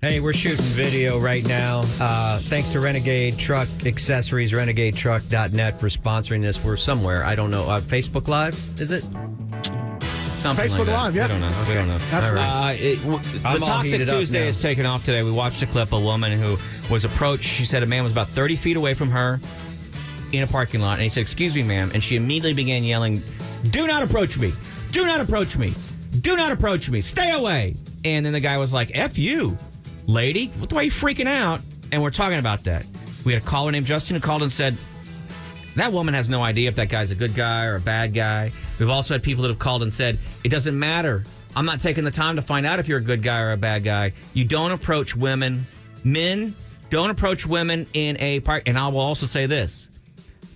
Hey, we're shooting video right now. Thanks to Renegade Truck Accessories, renegadetruck.net for sponsoring this. We're somewhere. I don't know. Facebook Live, is it? Something Facebook like Live, yeah. We don't know. All right. The Toxic Tuesday is taken off today. We watched a clip of a woman who was approached. She said a man was about 30 feet away from her in a parking lot. And he said, "Excuse me, ma'am." And she immediately began yelling, "Do not approach me. Do not approach me. Do not approach me. Stay away." And then the guy was like, "F you, lady. Why are you freaking out?" And we're talking about that. We had a caller named Justin who called and said, that woman has no idea if that guy's a good guy or a bad guy. We've also had people that have called and said, it doesn't matter. I'm not taking the time to find out if you're a good guy or a bad guy. You don't approach women. Men don't approach women in a park. And I will also say this.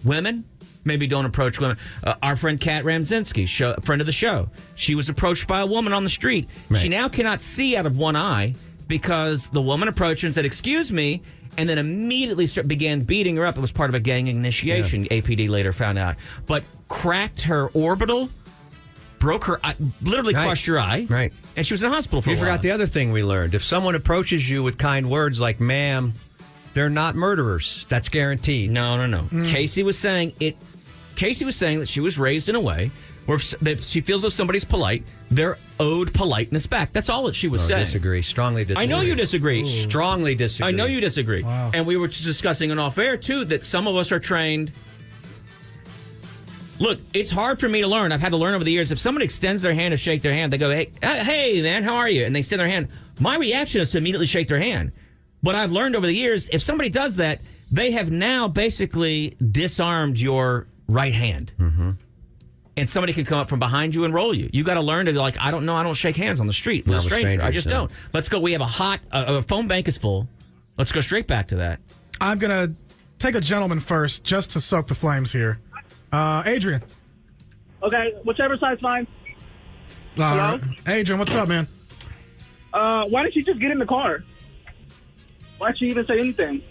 Women, maybe don't approach women. Our friend Kat Ramzinski, friend of the show, she was approached by a woman on the street. Right. She now cannot see out of one eye because the woman approached her and said, "Excuse me," and then immediately began beating her up. It was part of a gang initiation, APD later found out. But cracked her orbital, broke her eye, literally crushed her eye. Right. And she was in the hospital for a while. You forgot the other thing we learned. If someone approaches you with kind words like, "Ma'am," they're not murderers. That's guaranteed. No. Casey was saying that she was raised in a way where if she feels if somebody's polite, they're owed politeness back. That's all that she was saying. Disagree. Strongly disagree. I know you disagree. Ooh. Strongly disagree. I know you disagree. Wow. And we were discussing in off air, too, that some of us are trained. Look, it's hard for me to learn. I've had to learn over the years. If someone extends their hand to shake their hand, they go, hey, man, how are you? And they extend their hand. My reaction is to immediately shake their hand. But I've learned over the years, if somebody does that, they have now basically disarmed your right hand. Mm-hmm. And somebody can come up from behind you and roll you. You got to learn to, I don't know, I don't shake hands on the street with a stranger. I just don't. Let's go. We have a phone bank is full. Let's go straight back to that. I'm going to take a gentleman first just to soak the flames here. Adrian. Okay, whichever side's fine. Hello? Adrian, what's up, man? Why didn't she just get in the car? Why'd she even say anything?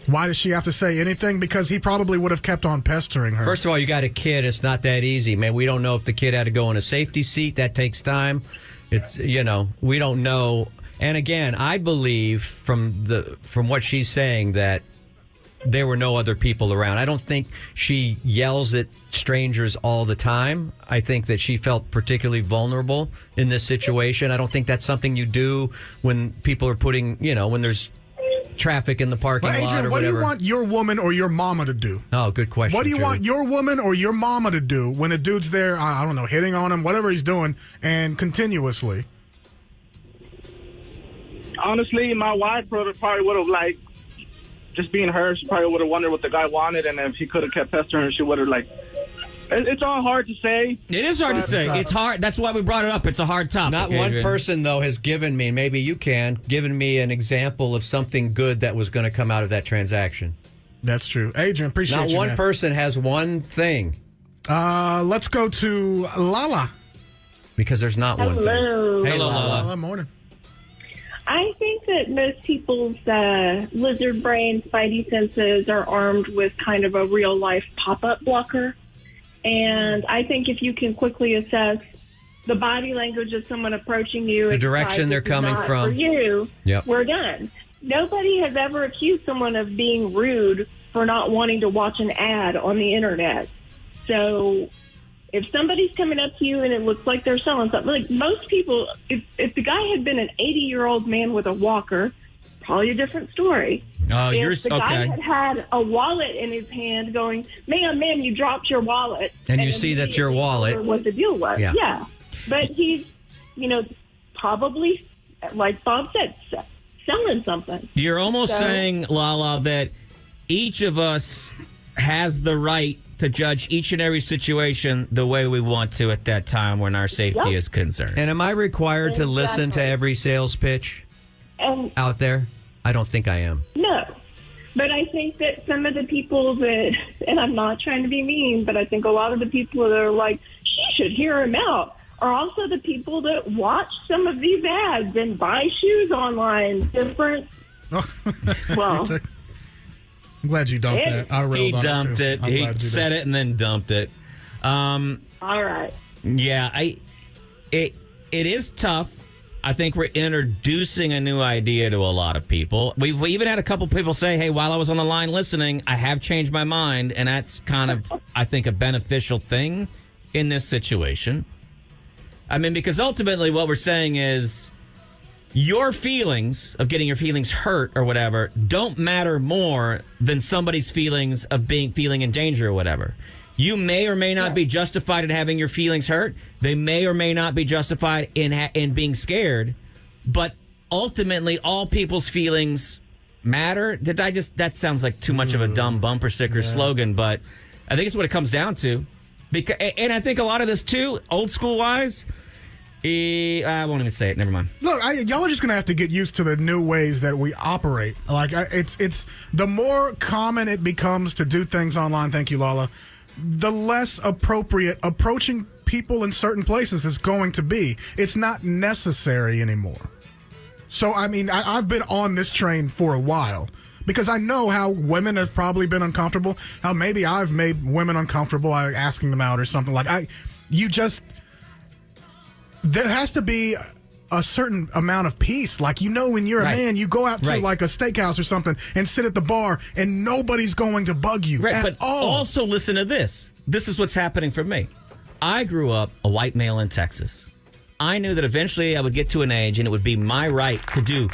Why does she have to say anything? Because he probably would have kept on pestering her. First of all, you got a kid. It's not that easy, man. We don't know if the kid had to go in a safety seat. That takes time. It's, we don't know. And again, I believe from what she's saying that there were no other people around. I don't think she yells at strangers all the time. I think that she felt particularly vulnerable in this situation. I don't think that's something you do when people are putting, when there's traffic in the parking lot or whatever. What do you want your woman or your mama to do? Oh, good question. What do you want your woman or your mama to do when a dude's there, I don't know, hitting on him, whatever he's doing, and continuously? Honestly, my wife probably would have, just being her, she probably would have wondered what the guy wanted, and if he could have kept pestering her, she would have, it's all hard to say. It is hard to say. It's hard. That's why we brought it up. It's a hard topic. Not one person, though, has given me, maybe you can, given me an example of something good that was going to come out of that transaction. That's true. Adrian, appreciate you, Not one person has one thing. Let's go to Lala. Because there's not one thing. Hey, Hello, Lala. Lala, morning. I think that most people's lizard brain spidey senses are armed with kind of a real-life pop-up blocker. And I think if you can quickly assess the body language of someone approaching you, the direction they're coming from, for you, we're done. Nobody has ever accused someone of being rude for not wanting to watch an ad on the internet. So if somebody's coming up to you and it looks like they're selling something, most people, if the guy had been an 80-year-old man with a walker, probably a different story. Oh, if the guy had a wallet in his hand going, ma'am, you dropped your wallet. And you see that's your wallet. What the deal was. Yeah. But he's, probably, like Bob said, selling something. You're almost saying, Lala, that each of us has the right to judge each and every situation the way we want to at that time when our safety is concerned. And am I required to listen to every sales pitch out there? I don't think I am. No. But I think that some of the people that, and I'm not trying to be mean, but I think a lot of the people that are like, she should hear him out, are also the people that watch some of these ads and buy shoes online. Different. Well, I'm glad you dumped that. I he dumped it. He said it and then dumped it. All right. Yeah, it is tough. I think we're introducing a new idea to a lot of people. We've even had a couple people say, hey, while I was on the line listening, I have changed my mind. And that's kind of, I think, a beneficial thing in this situation. I mean, because ultimately what we're saying is your feelings of getting your feelings hurt or whatever don't matter more than somebody's feelings of feeling in danger or whatever. You may or may not be justified in having your feelings hurt. They may or may not be justified in being scared. But ultimately, all people's feelings matter. That sounds like too much of a dumb bumper sticker slogan, but I think it's what it comes down to. And I think a lot of this, too, old school wise, I won't even say it. Never mind. Look, y'all are just going to have to get used to the new ways that we operate. Like, it's the more common it becomes to do things online, thank you, Lala, the less appropriate approaching people in certain places is going to be. It's not necessary anymore. So, I mean, I've been on this train for a while because I know how women have probably been uncomfortable, how maybe I've made women uncomfortable asking them out or something. Like, there has to be a certain amount of peace. Like, when you're a man, you go out to like a steakhouse or something and sit at the bar and nobody's going to bug you at all. Also listen to this. This is what's happening for me. I grew up a white male in Texas. I knew that eventually I would get to an age and it would be my right to do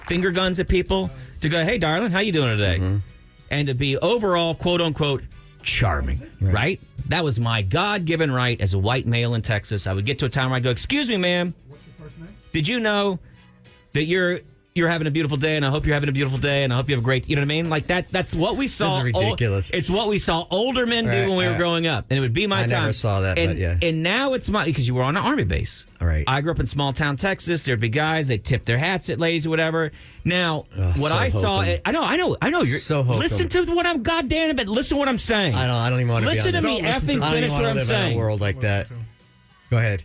finger guns at people, to go, hey, darling, how you doing today? Mm-hmm. And to be overall, quote unquote, charming, right? That was my God-given right as a white male in Texas. I would get to a time where I'd go, excuse me, ma'am. Did you know that you're having a beautiful day, and I hope you're having a beautiful day, and I hope you have a great, you know what I mean? Like, that's what we saw. This is ridiculous. It's what we saw older men do when we were growing up, and it would be my time. I never saw that, and, but yeah. And now it's because you were on an Army base. All right. I grew up in small town Texas. There'd be guys, they'd tip their hats at ladies or whatever. Now, what I saw, I know. You're so hokum. Listen to what I'm goddamn it. Listen to what I'm saying. I don't even want to listen be on to me effing finish what I'm saying. In a world like that. Go ahead.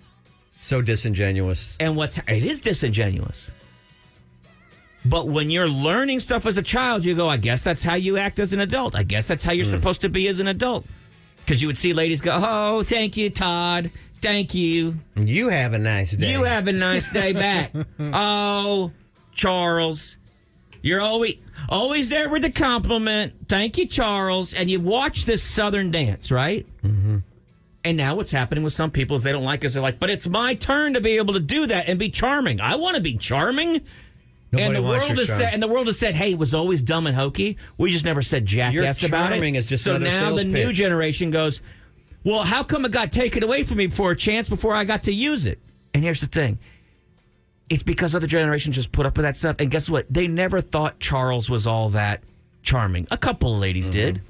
So disingenuous. And it is disingenuous. But when you're learning stuff as a child, you go, I guess that's how you act as an adult. I guess that's how you're supposed to be as an adult. Because you would see ladies go, oh, thank you, Todd. Thank you. You have a nice day. You have a nice day back. Oh, Charles. You're always there with the compliment. Thank you, Charles. And you watch this Southern dance, right? Mm-hmm. And now what's happening with some people is they don't like us. They're like, but it's my turn to be able to do that and be charming. I want to be charming. And the world has said, hey, it was always dumb and hokey. We just never said jackass about it. Is just so another now sales the pitch. new generation goes, well, how come it got taken away from me for a chance before I got to use it? And here's the thing. It's because other generations just put up with that stuff. And guess what? They never thought Charles was all that charming. A couple of ladies did.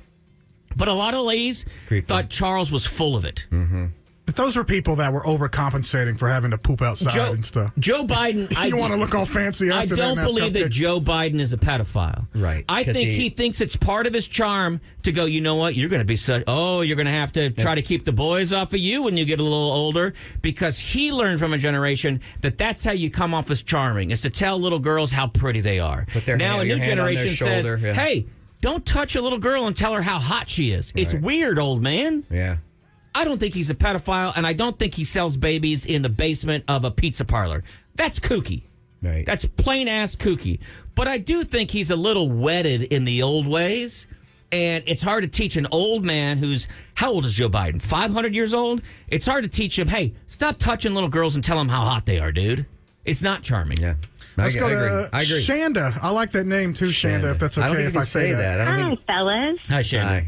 But a lot of ladies thought Charles was full of it. Mm-hmm. But those were people that were overcompensating for having to poop outside and stuff. Joe Biden... you want to look all fancy after that. I don't believe that Joe Biden is a pedophile. Right. I think he thinks it's part of his charm to go, you know what, you're going to be you're going to have to try to keep the boys off of you when you get a little older, because he learned from a generation that that's how you come off as charming, is to tell little girls how pretty they are. Now a new generation says, hey, don't touch a little girl and tell her how hot she is. Right. It's weird, old man. Yeah. I don't think he's a pedophile, and I don't think he sells babies in the basement of a pizza parlor. That's kooky. Right. That's plain-ass kooky. But I do think he's a little wedded in the old ways, and it's hard to teach an old man who's... How old is Joe Biden? 500 years old? It's hard to teach him, hey, stop touching little girls and tell them how hot they are, dude. It's not charming. Yeah. Let's go to I agree. Shanda. I like that name, too, Shanda, if that's okay I don't think if I say that. Hi, fellas. Hi, Shanda.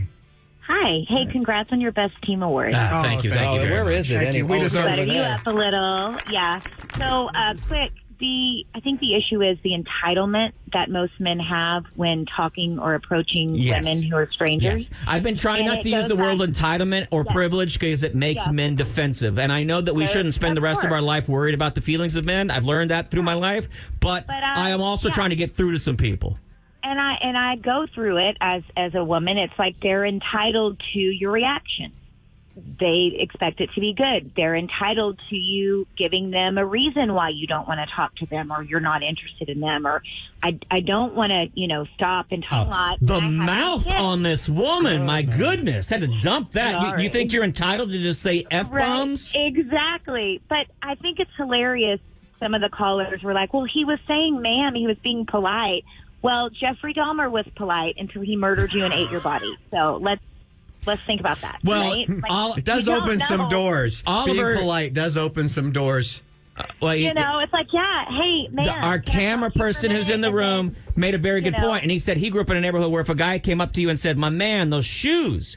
Hi. Hey, congrats on your Best Team Award. Thank you very Where much. is it? Thank you. We deserve Better it. you up a little. Yeah. So, quick, I think the issue is the entitlement that most men have when talking or approaching women who are strangers. Yes. I've been trying not to use the word entitlement or privilege because it makes men defensive. And I know that we shouldn't spend the rest of our life worried about the feelings of men. I've learned that through my life. But I am also trying to get through to some people. And I go through it as a woman. It's like they're entitled to your reaction. They expect it to be good. They're entitled to you giving them a reason why you don't want to talk to them, or you're not interested in them, or I don't want to, stop and talk a lot. The mouth on this woman, my goodness. Had to dump that. You think you're entitled to just say F-bombs? Right, exactly. But I think it's hilarious some of the callers were like, well, he was saying ma'am, he was being polite. Well, Jeffrey Dahmer was polite until he murdered you and ate your body. So let's think about that. Well, right? It does open some doors. Oliver, being polite does open some doors. Well, You know, it's like, yeah, hey, man. our camera person who's in the room made a very good point, and he said he grew up in a neighborhood where if a guy came up to you and said, my man, those shoes,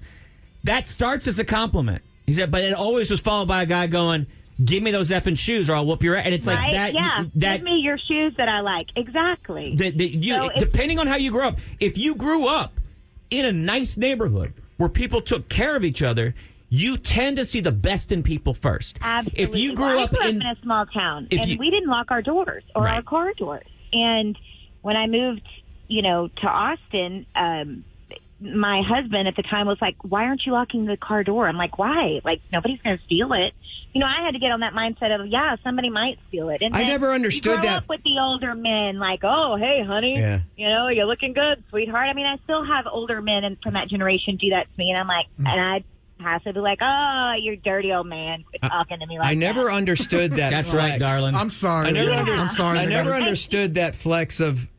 that starts as a compliment. He said, but it always was followed by a guy going, give me those effing shoes or I'll whoop your ass. And it's like Right? that. Yeah, that give me your shoes that I like. Exactly. Depending on how you grew up, if you grew up in a nice neighborhood where people took care of each other, you tend to see the best in people first. Absolutely. If you grew I up grew in a small town, if and you- we didn't lock our doors or Right. our car doors. And when I moved, to Austin, my husband at the time was like, why aren't you locking the car door? I'm like, why? Like, nobody's going to steal it. I had to get on that mindset of, yeah, somebody might steal it. And I then never understood you grow that. up with the older men, like, oh, hey, honey, Yeah. you're looking good, sweetheart. I mean, I still have older men and from that generation do that to me, and I'm like, and I have to be like, oh, you're dirty old man, quit talking to me like that. I never understood that. That's flex. right, darling. I'm sorry. I never, I'm sorry. I never understood that flex of,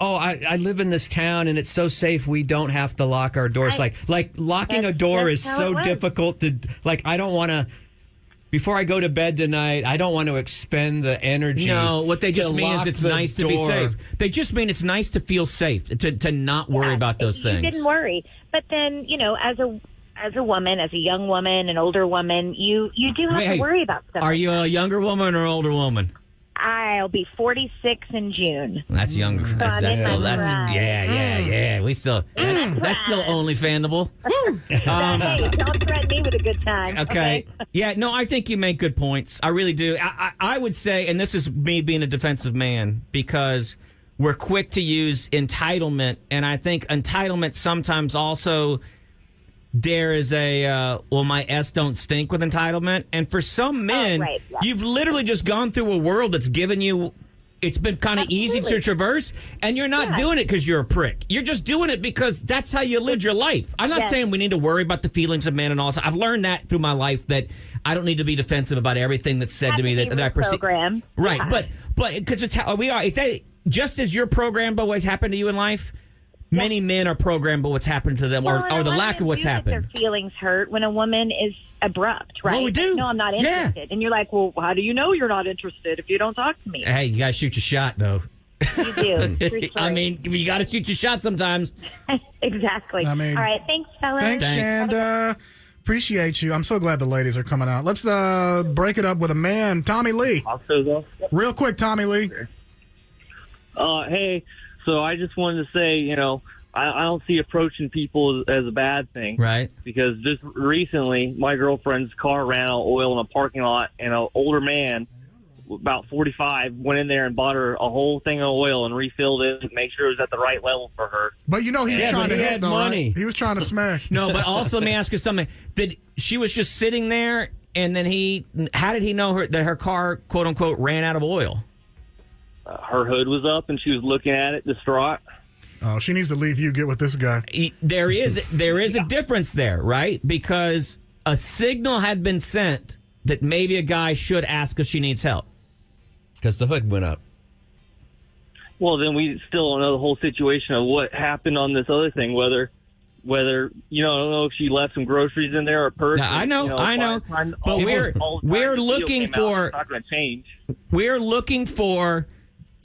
I live in this town and it's so safe we don't have to lock our doors. Like locking a door is that's how so it was. difficult to, I don't want to, before I go to bed tonight, I don't want to expend the energy. No, what they just to mean is lock it's the nice to be door. safe. They just mean it's nice to feel safe, to not worry Yeah, about those you things. didn't worry. But then, as a woman, as a young woman, an older woman, you do have Hey, to worry about stuff. Are you a younger woman or an older woman? I'll be 46 in June. That's younger. I'm in my prime. Yeah. We still that's still only fandable. Hey, don't threaten me with a good time. Okay. Yeah, no, I think you make good points. I really do. I would say, and this is me being a defensive man, because we're quick to use entitlement, and I think entitlement sometimes also there is a, my S don't stink with entitlement. And for some men, right, yeah. you've literally just gone through a world that's given you, it's been kind of easy to traverse, and you're not doing it because you're a prick. You're just doing it because that's how you lived your life. I'm not saying we need to worry about the feelings of men and all this. I've learned that through my life, that I don't need to be defensive about everything that's said to me that I perceive. Program. Right, Yeah. but because it's how we are. Just as you're programmed by what's happened to you in life, many men are programmed by what's happened to them, Well, or the and lack of women what's do get happened. Their feelings hurt when a woman is abrupt, right? Well, we do. No, I'm not Yeah. interested. And you're like, well, how do you know you're not interested if you don't talk to me? Hey, you gotta shoot your shot, though. You do. True story. I mean, you gotta shoot your shot sometimes. Exactly. I mean- all right. Thanks, fellas. Thanks, Shanda. Appreciate you. I'm so glad the ladies are coming out. Let's break it up with a man, Tommy Lee. Real quick, Tommy Lee. Hey, so I just wanted to say, I don't see approaching people as a bad thing. Right. Because just recently, my girlfriend's car ran out of oil in a parking lot, and an older man, about 45, went in there and bought her a whole thing of oil and refilled it to make sure it was at the right level for her. But he was Yeah, trying but to he hit, had though, money. right? He was trying to smash. No, but also let me ask you something. Did she was just sitting there, and then how did he know that her car, quote unquote, ran out of oil? Her hood was up, and she was looking at it, distraught. Oh, she needs to leave you. Get with this guy. There is a difference there, right? Because a signal had been sent that maybe a guy should ask if she needs help. Because the hood went up. Well, then we still don't know the whole situation of what happened on this other thing, whether I don't know if she left some groceries in there or a purse. Now, I know. But we're looking for. It's not going to change. We're looking for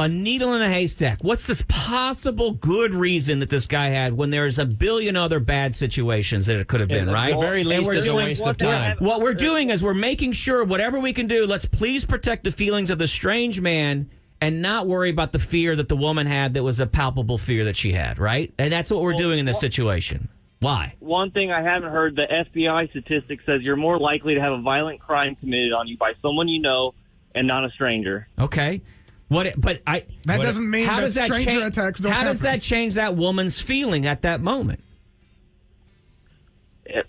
a needle in a haystack. What's this possible good reason that this guy had when there's a billion other bad situations that it could have been, right? At the very And least, we're it's a doing- waste of time. What we're doing is we're making sure whatever we can do, let's please protect the feelings of the strange man and not worry about the fear that the woman had that was a palpable fear that she had, right? And that's what we're doing in this situation. Why? One thing I haven't heard, the FBI statistic says you're more likely to have a violent crime committed on you by someone you know and not a stranger. Okay. That doesn't mean that stranger attacks don't How does happen. that change that woman's feeling at that moment?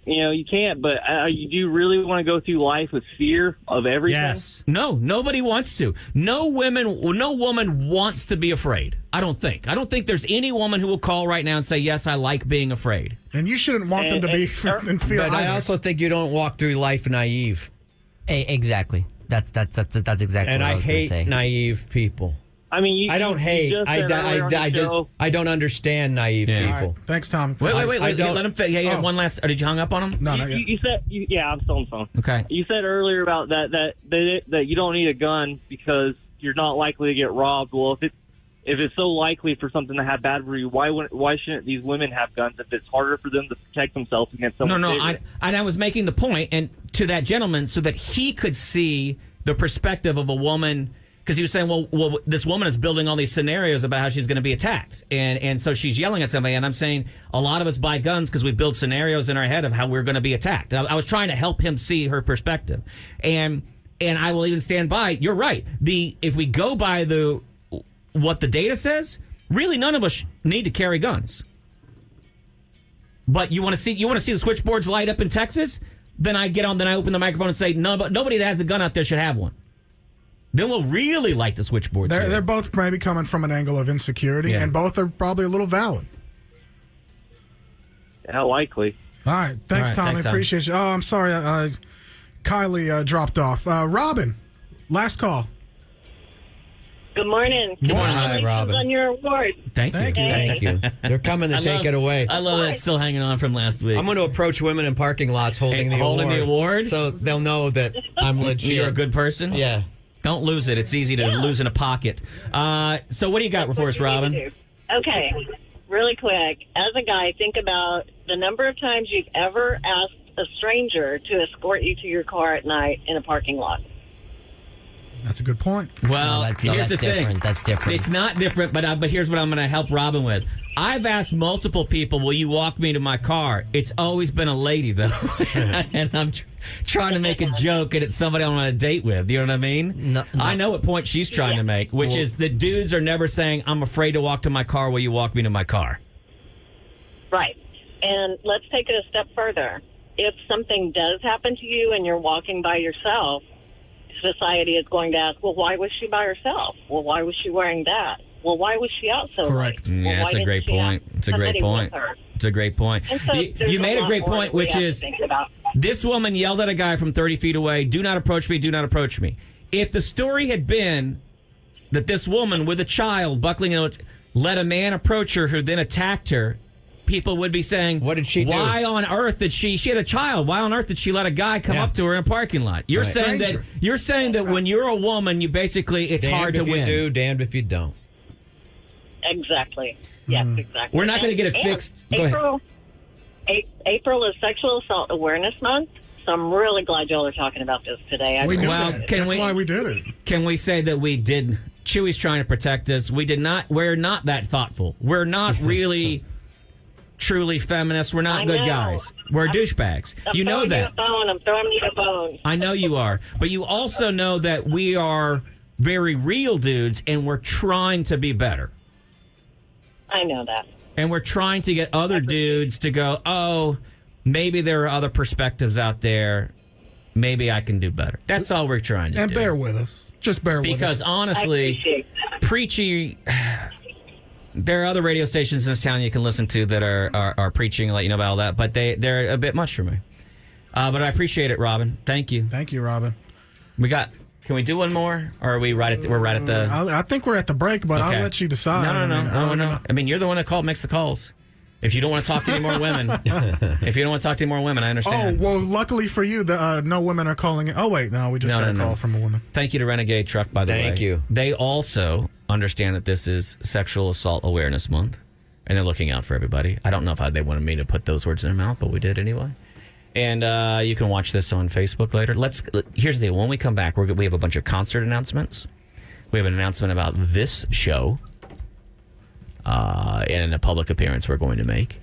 You can't, but you do really want to go through life with fear of everything? Yes. No, nobody wants to. No woman wants to be afraid. I don't think there's any woman who will call right now and say, yes, I like being afraid. And you shouldn't want them to be in fear. But I either. also think you don't walk through life naive. Exactly. That's exactly And what I I was going to hate say. naive people. I mean, I don't hate. You just said earlier on the show- I don't understand naive All people. right. Thanks, Tom. Wait. I don't- Let him fit. Hey, Oh. one last. Or did you hung up on him? No, not yet. You said, yeah, I'm still on the phone. Okay. You said earlier about that you don't need a gun because you're not likely to get robbed. Well, if it's so likely for something to have bad for you, why shouldn't these women have guns if it's harder for them to protect themselves against someone? No. bigger? I was making the point, and to that gentleman, so that he could see the perspective of a woman, because he was saying, well, this woman is building all these scenarios about how she's going to be attacked, and so she's yelling at somebody, and I'm saying a lot of us buy guns because we build scenarios in our head of how we're going to be attacked. I was trying to help him see her perspective, and I will even stand by. You're right. If we go by what the data says, really none of us need to carry guns. But you want to see the switchboards light up in Texas? Then I open the microphone and say, no, but nobody that has a gun out there should have one. Then we'll really light the switchboards. They're both maybe coming from an angle of insecurity, and both are probably a little valid. How likely? All right. Thanks, All right, Tom. thanks, I Tom. appreciate you. Oh, I'm sorry. Kylie dropped off. Robin, last call. Good morning. Good morning. Hi, Robin. On your award. Thank you. Thank you. They're coming to take it away. I love that. Still hanging on from last week. I'm going to approach women in parking lots holding the award, so they'll know that I'm legit. You're a good person. Yeah. Don't lose it. It's easy to lose in a pocket. So what do you got for us, Robin? Okay, really quick. As a guy, think about the number of times you've ever asked a stranger to escort you to your car at night in a parking lot. That's a good point. Well, here's the thing. Different. That's different. It's not different, but here's what I'm going to help Robin with. I've asked multiple people, will you walk me to my car? It's always been a lady, though. And I'm trying to make a joke, and it's somebody I'm on a date with. You know what I mean? No. I know what point she's trying to make, which is the dudes are never saying, I'm afraid to walk to my car. Will you walk me to my car? Right. And let's take it a step further. If something does happen to you and you're walking by yourself, society is going to ask, well, why was she by herself? Well, why was she wearing that? Well, why was she out so Correct. late? Yeah, Well, that's why a great didn't she have point. It's a great somebody point. with her? It's a great point. And so there's You made a lot great more point, that we which have to is think about. this woman yelled at a guy from 30 feet away, do not approach me, do not approach me. If the story had been that this woman with a child buckling, let a man approach her who then attacked her, people would be saying, What did she do? Why on earth did she had a child. Why on earth did she let a guy come up to her in a parking lot? You're saying Stranger. that when you're a woman, you basically, it's hard to Damned if win. you do, damned if you don't. Exactly. Yes, exactly. We're not going to get it And fixed. Go ahead. April is Sexual Assault Awareness Month, so I'm really glad y'all are talking about this today. We knew Well, that. can That's we- why we did it. Can we say that we did? Chewy's trying to protect us. We did not. We're not that thoughtful. We're not really truly feminists. We're not I good know. guys. We're douchebags. You know that. I'm throwing you a bone. I know you are. But you also know that we are very real dudes, and we're trying to be better. I know that. And we're trying to get other dudes to go, oh, maybe there are other perspectives out there. Maybe I can do better. That's all we're trying to And do. bear with us. Just bear with us. Because I honestly, appreciate that. preachy. There are other radio stations in this town you can listen to that are preaching and let you know about all that, but they're a bit much for me. But I appreciate it, Robin. Thank you. Thank you, Robin. Can we do one more, or are we we're right at the? I think we're at the break, but Okay. I'll let you decide. No. I mean, you're the one that makes the calls. If you don't want to talk to any more women, I Oh, understand. well, luckily for you, no women are calling it. Oh, wait, no, we just got a call from a woman. Thank you to Renegade Truck, by the way. Thank you. They also understand that this is Sexual Assault Awareness Month, and they're looking out for everybody. I don't know if they wanted me to put those words in their mouth, but we did anyway. And you can watch this on Facebook later. Here's the deal. When we come back, we have a bunch of concert announcements. We have an announcement about this show and a public appearance we're going to make.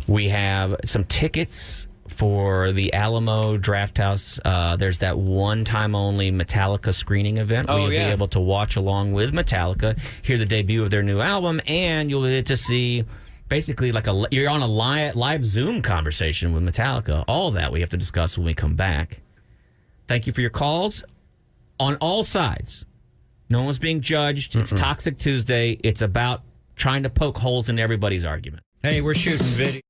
We have some tickets for the Alamo Draft House. There's that one-time only Metallica screening event where you'll be able to watch along with Metallica, hear the debut of their new album, and you'll get to see basically you're on a live Zoom conversation with Metallica. All that we have to discuss when we come back. Thank you for your calls on all sides. No one's being judged. It's Toxic Tuesday. It's about trying to poke holes in everybody's argument. Hey, we're shooting video.